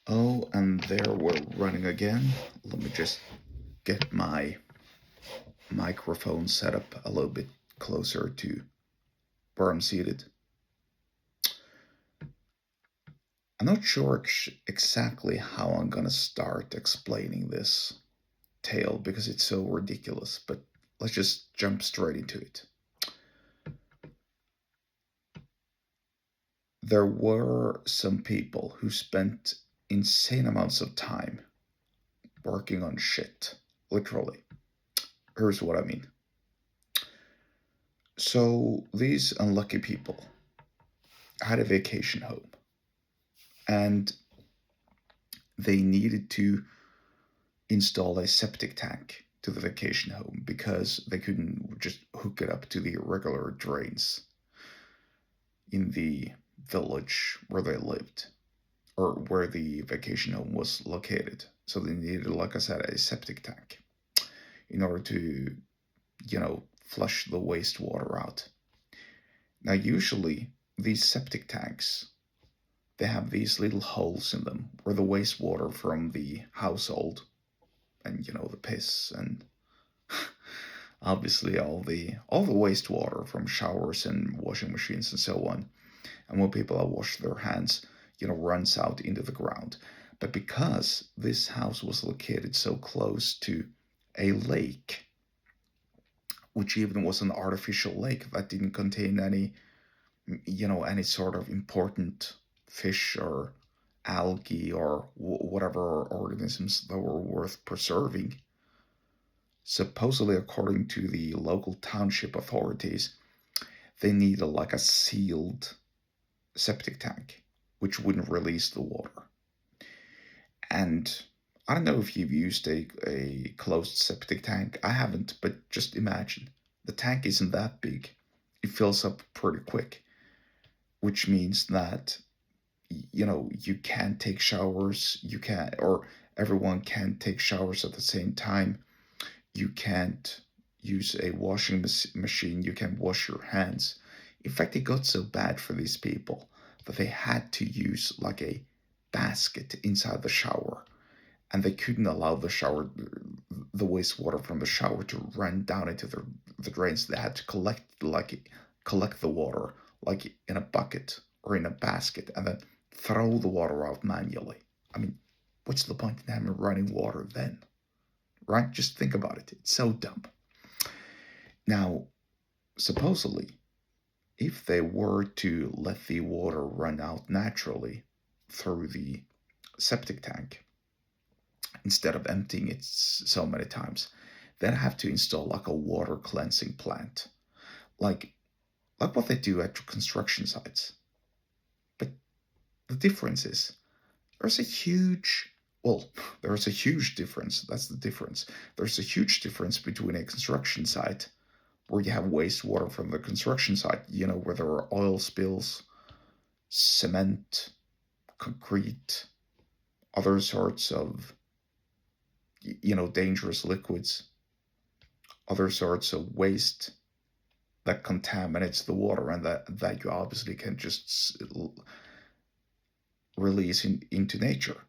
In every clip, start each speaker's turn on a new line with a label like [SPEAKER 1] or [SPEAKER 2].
[SPEAKER 1] Oh, and there we're running again. Let me just get my microphone set up a little bit closer to where I'm seated. I'm not sure exactly how I'm gonna start explaining this tale because it's so ridiculous, but let's just jump straight into it. There were some people who spent insane amounts of time working on shit, literally. Here's what I mean. So, these unlucky people had a vacation home and they needed to install a septic tank to the vacation home because they couldn't just hook it up to the regular drains in the village where they lived or where the vacation home was located. So they needed, like I said, a septic tank in order to, flush the wastewater out. Now, usually, these septic tanks, they have these little holes in them where the wastewater from the household and, the piss and obviously all the wastewater from showers and washing machines and so on, and when people have washed their hands, runs out into the ground. But because this house was located so close to a lake, which even was an artificial lake that didn't contain any sort of important fish or algae or whatever organisms that were worth preserving. Supposedly, according to the local township authorities, they needed like a sealed septic tank, which wouldn't release the water. And I don't know if you've used a closed septic tank. I haven't, but just imagine the tank isn't that big. It fills up pretty quick, which means that you can't take showers. You can't, or everyone can't take showers at the same time. You can't use a washing machine. You can wash your hands. In fact, it got so bad for these people that they had to use like a basket inside the shower, and they couldn't allow the wastewater from the shower to run down into the drains. They had to collect the water like in a bucket or in a basket, and then throw the water out manually. I mean, what's the point in having running water then? Right? Just think about it. It's so dumb. Now, supposedly, if they were to let the water run out naturally through the septic tank, instead of emptying it so many times, then I have to install like a water cleansing plant, like what they do at construction sites. But the difference is there's a huge well, there's a huge difference. That's the difference. There's a huge difference between a construction site where you have wastewater from the construction site, where there are oil spills, cement, concrete, other sorts of, dangerous liquids, other sorts of waste that contaminates the water and that you obviously can just release into nature.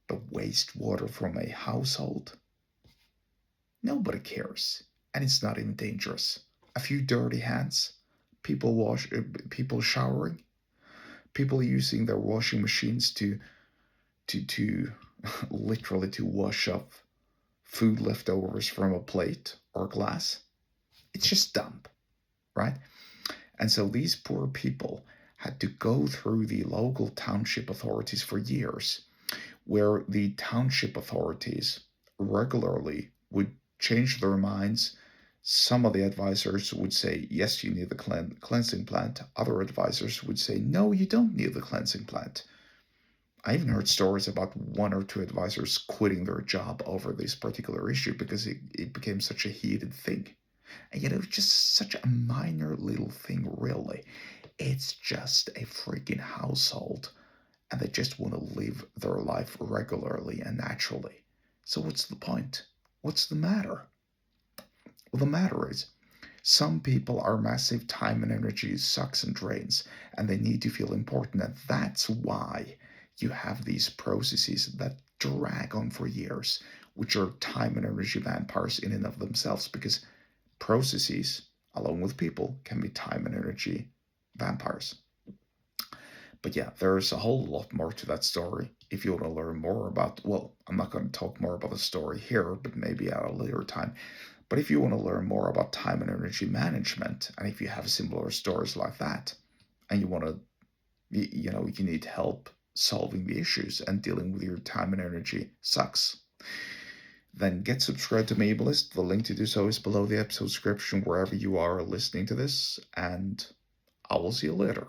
[SPEAKER 1] But wastewater from a household, nobody cares, and it's not even dangerous. A few dirty hands, people showering, people using their washing machines to literally to wash up food leftovers from a plate or glass. It's just dumb, right? And so these poor people had to go through the local township authorities for years, where the township authorities regularly would change their minds. Some of the advisors would say, yes, you need the cleansing plant. Other advisors would say, no, you don't need the cleansing plant. I even heard stories about one or two advisors quitting their job over this particular issue because it became such a heated thing. And yet it was just such a minor little thing, really. It's just a freaking household, and they just want to live their life regularly and naturally. So, what's the point? What's the matter? Well, the matter is, some people are massive time and energy sucks and drains, and they need to feel important, and that's why you have these processes that drag on for years, which are time and energy vampires in and of themselves, because processes, along with people, can be time and energy vampires. But yeah, there's a whole lot more to that story. If you want to learn more about, well, I'm not going to talk more about the story here, but maybe at a later time. But if you want to learn more about time and energy management, and if you have similar stories like that, and you want to, you need help solving the issues and dealing with your time and energy sucks, then get subscribed to my email list. The link to do so is below the episode description wherever you are listening to this, and I will see you later.